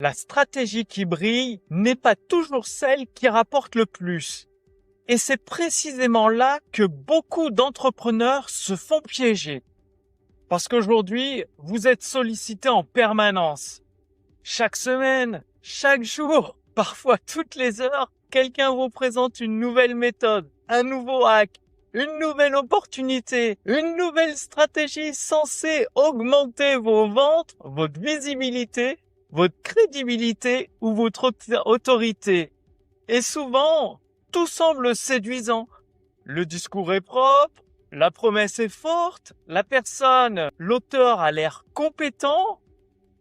La stratégie qui brille n'est pas toujours celle qui rapporte le plus. Et c'est précisément là que beaucoup d'entrepreneurs se font piéger. Parce qu'aujourd'hui, vous êtes sollicité en permanence. Chaque semaine, chaque jour, parfois toutes les heures, quelqu'un vous présente une nouvelle méthode, un nouveau hack, une nouvelle opportunité, une nouvelle stratégie censée augmenter vos ventes, votre visibilité, votre crédibilité ou votre autorité. Et souvent, tout semble séduisant. Le discours est propre, la promesse est forte, l'auteur a l'air compétent,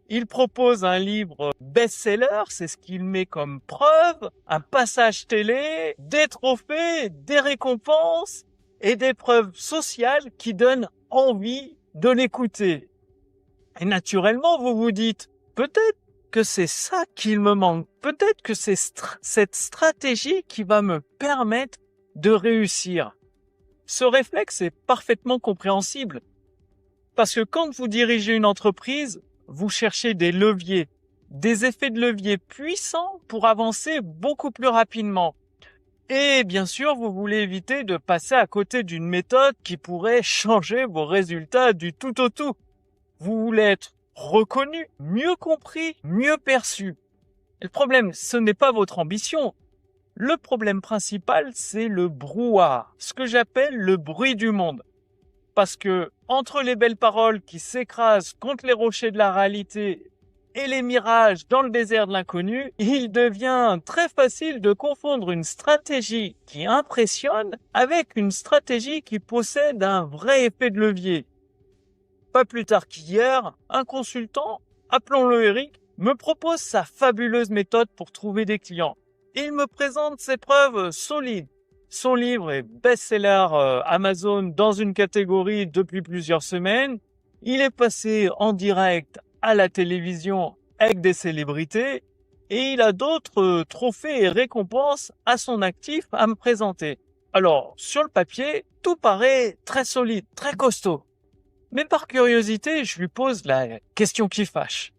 il propose un livre best-seller, c'est ce qu'il met comme preuve, un passage télé, des trophées, des récompenses et des preuves sociales qui donnent envie de l'écouter. Et naturellement, vous vous dites, peut-être que c'est ça qu'il me manque, peut-être que c'est cette stratégie qui va me permettre de réussir. Ce réflexe est parfaitement compréhensible. Parce que quand vous dirigez une entreprise, vous cherchez des leviers, des effets de levier puissants pour avancer beaucoup plus rapidement. Et bien sûr, vous voulez éviter de passer à côté d'une méthode qui pourrait changer vos résultats du tout au tout. Vous voulez être reconnu, mieux compris, mieux perçu. Et le problème, ce n'est pas votre ambition. Le problème principal, c'est le brouhaha, ce que j'appelle le bruit du monde. Parce que, entre les belles paroles qui s'écrasent contre les rochers de la réalité et les mirages dans le désert de l'inconnu, il devient très facile de confondre une stratégie qui impressionne avec une stratégie qui possède un vrai effet de levier. Pas plus tard qu'hier, un consultant, appelons-le Eric, me propose sa fabuleuse méthode pour trouver des clients. Il me présente ses preuves solides. Son livre est best-seller Amazon dans une catégorie depuis plusieurs semaines. Il est passé en direct à la télévision avec des célébrités et il a d'autres trophées et récompenses à son actif à me présenter. Alors, sur le papier, tout paraît très solide, très costaud. Mais par curiosité, je lui pose la question qui fâche.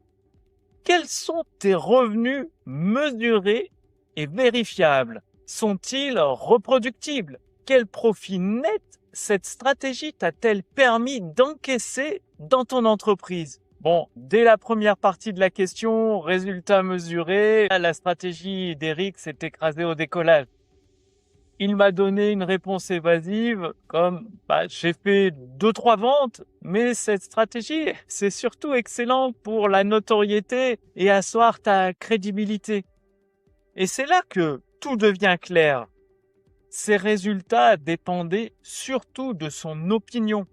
Quels sont tes revenus mesurés et vérifiables? Sont-ils reproductibles? Quel profit net cette stratégie t'a-t-elle permis d'encaisser dans ton entreprise? Bon, dès la première partie de la question, résultat mesuré, la stratégie d'Eric s'est écrasée au décollage. Il m'a donné une réponse évasive comme j'ai fait 2-3 ventes, mais cette stratégie, c'est surtout excellent pour la notoriété et asseoir ta crédibilité. Et c'est là que tout devient clair. Ses résultats dépendaient surtout de son opinion.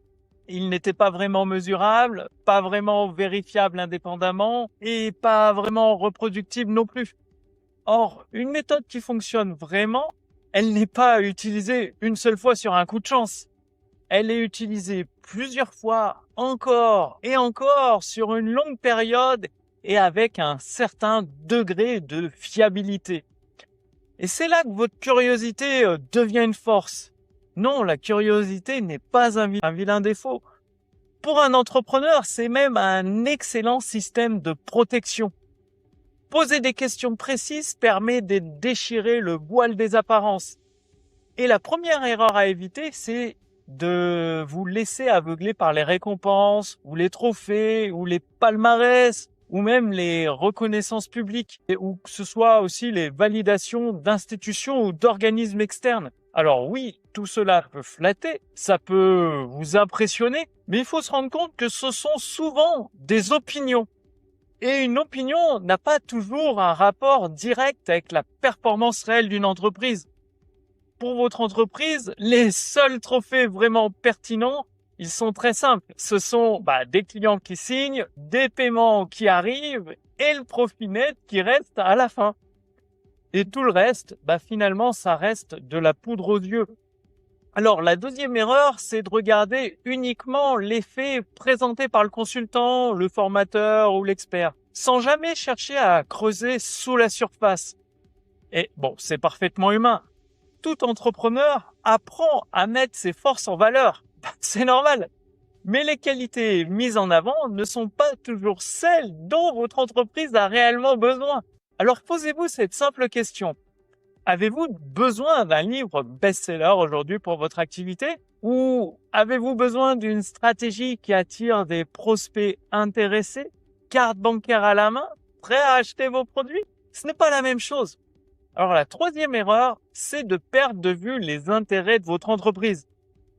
Ils n'étaient pas vraiment mesurables, pas vraiment vérifiables indépendamment et pas vraiment reproductibles non plus. Or, une méthode qui fonctionne vraiment, elle n'est pas utilisée une seule fois sur un coup de chance. Elle est utilisée plusieurs fois, encore et encore, sur une longue période et avec un certain degré de fiabilité. Et c'est là que votre curiosité devient une force. Non, la curiosité n'est pas un vilain défaut. Pour un entrepreneur, c'est même un excellent système de protection. Poser des questions précises permet de déchirer le voile des apparences. Et la première erreur à éviter, c'est de vous laisser aveugler par les récompenses, ou les trophées, ou les palmarès, ou même les reconnaissances publiques, ou que ce soit aussi les validations d'institutions ou d'organismes externes. Alors oui, tout cela peut flatter, ça peut vous impressionner, mais il faut se rendre compte que ce sont souvent des opinions. Et une opinion n'a pas toujours un rapport direct avec la performance réelle d'une entreprise. Pour votre entreprise, les seuls trophées vraiment pertinents, ils sont très simples. Ce sont des clients qui signent, des paiements qui arrivent et le profit net qui reste à la fin. Et tout le reste, finalement, ça reste de la poudre aux yeux. Alors, la deuxième erreur, c'est de regarder uniquement l'effet présenté par le consultant, le formateur ou l'expert, sans jamais chercher à creuser sous la surface. Et bon, c'est parfaitement humain. Tout entrepreneur apprend à mettre ses forces en valeur. C'est normal. Mais les qualités mises en avant ne sont pas toujours celles dont votre entreprise a réellement besoin. Alors posez-vous cette simple question. Avez-vous besoin d'un livre best-seller aujourd'hui pour votre activité? Ou avez-vous besoin d'une stratégie qui attire des prospects intéressés, carte bancaire à la main, prêts à acheter vos produits? Ce n'est pas la même chose. Alors la troisième erreur, c'est de perdre de vue les intérêts de votre entreprise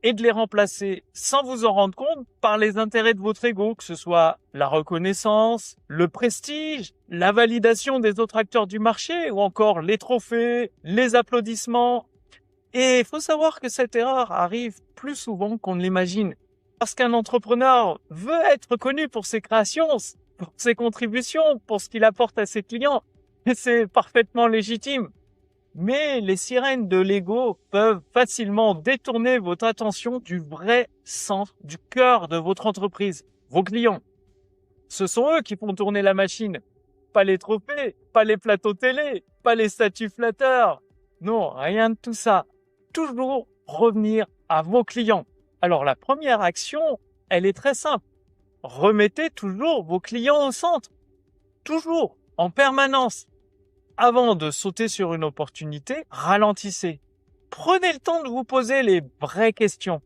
et de les remplacer sans vous en rendre compte par les intérêts de votre ego, que ce soit la reconnaissance, le prestige, la validation des autres acteurs du marché ou encore les trophées, les applaudissements. Et il faut savoir que cette erreur arrive plus souvent qu'on ne l'imagine. Parce qu'un entrepreneur veut être connu pour ses créations, pour ses contributions, pour ce qu'il apporte à ses clients. Et c'est parfaitement légitime. Mais les sirènes de l'ego peuvent facilement détourner votre attention du vrai centre, du cœur de votre entreprise, vos clients. Ce sont eux qui font tourner la machine. Pas les trophées, pas les plateaux télé, pas les statuts flatteurs. Non, rien de tout ça. Toujours revenir à vos clients. Alors la première action, elle est très simple. Remettez toujours vos clients au centre. Toujours, en permanence. Avant de sauter sur une opportunité, ralentissez. Prenez le temps de vous poser les vraies questions.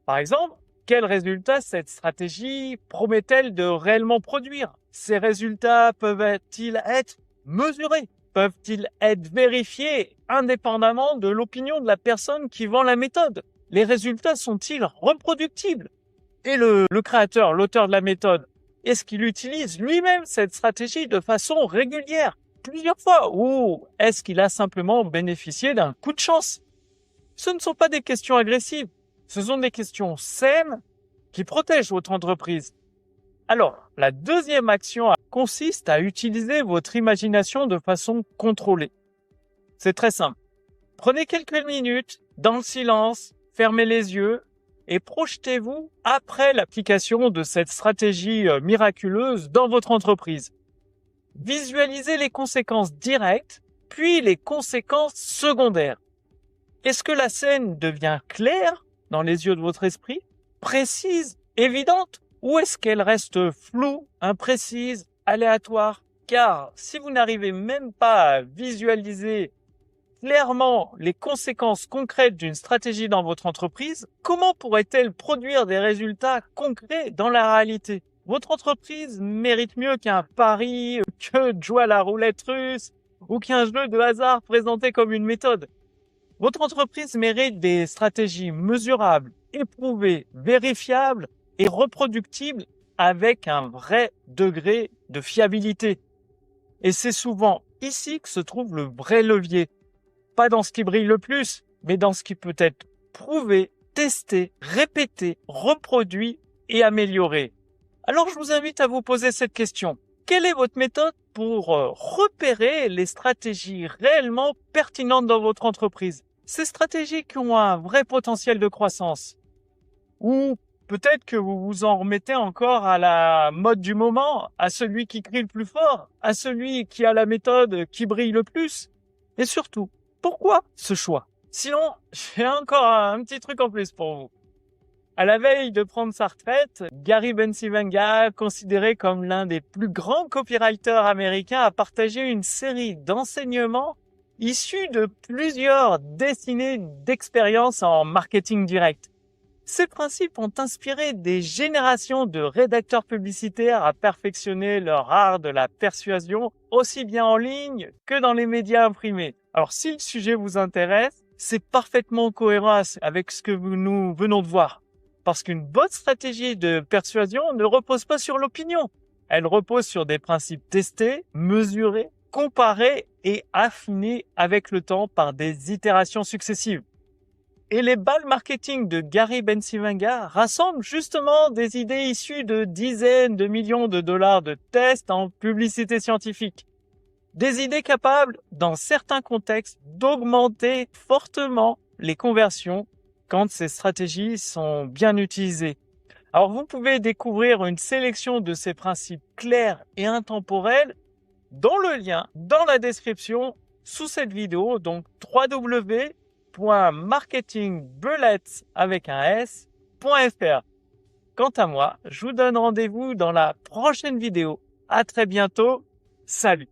Par exemple, quels résultats cette stratégie promet-elle de réellement produire? Ces résultats peuvent-ils être mesurés? Peuvent-ils être vérifiés indépendamment de l'opinion de la personne qui vend la méthode? Les résultats sont-ils reproductibles? Et le créateur, l'auteur de la méthode, est-ce qu'il utilise lui-même cette stratégie de façon régulière? Plusieurs fois, ou est-ce qu'il a simplement bénéficié d'un coup de chance? Ce ne sont pas des questions agressives, ce sont des questions saines qui protègent votre entreprise. Alors, la deuxième action consiste à utiliser votre imagination de façon contrôlée. C'est très simple. Prenez quelques minutes dans le silence, fermez les yeux et projetez-vous après l'application de cette stratégie miraculeuse dans votre entreprise. Visualisez les conséquences directes, puis les conséquences secondaires. Est-ce que la scène devient claire dans les yeux de votre esprit, précise, évidente, ou est-ce qu'elle reste floue, imprécise, aléatoire? Car si vous n'arrivez même pas à visualiser clairement les conséquences concrètes d'une stratégie dans votre entreprise, comment pourrait-elle produire des résultats concrets dans la réalité? Votre entreprise mérite mieux qu'un pari, que de jouer à la roulette russe ou qu'un jeu de hasard présenté comme une méthode. Votre entreprise mérite des stratégies mesurables, éprouvées, vérifiables et reproductibles avec un vrai degré de fiabilité. Et c'est souvent ici que se trouve le vrai levier. Pas dans ce qui brille le plus, mais dans ce qui peut être prouvé, testé, répété, reproduit et amélioré. Alors je vous invite à vous poser cette question. Quelle est votre méthode pour repérer les stratégies réellement pertinentes dans votre entreprise? Ces stratégies qui ont un vrai potentiel de croissance. Ou peut-être que vous vous en remettez encore à la mode du moment, à celui qui crie le plus fort, à celui qui a la méthode qui brille le plus. Et surtout, pourquoi ce choix? Sinon, j'ai encore un petit truc en plus pour vous. À la veille de prendre sa retraite, Gary Bencivenga, considéré comme l'un des plus grands copywriters américains, a partagé une série d'enseignements issus de plusieurs décennies d'expérience en marketing direct. Ces principes ont inspiré des générations de rédacteurs publicitaires à perfectionner leur art de la persuasion, aussi bien en ligne que dans les médias imprimés. Alors si le sujet vous intéresse, c'est parfaitement cohérent avec ce que nous venons de voir. Parce qu'une bonne stratégie de persuasion ne repose pas sur l'opinion. Elle repose sur des principes testés, mesurés, comparés et affinés avec le temps par des itérations successives. Et les balles marketing de Gary Bencivenga rassemblent justement des idées issues de dizaines de millions de dollars de tests en publicité scientifique. Des idées capables, dans certains contextes, d'augmenter fortement les conversions quand ces stratégies sont bien utilisées. Alors vous pouvez découvrir une sélection de ces principes clairs et intemporels dans le lien dans la description sous cette vidéo, donc www.marketingbullets.fr. Quant à moi, je vous donne rendez-vous dans la prochaine vidéo. À très bientôt. Salut!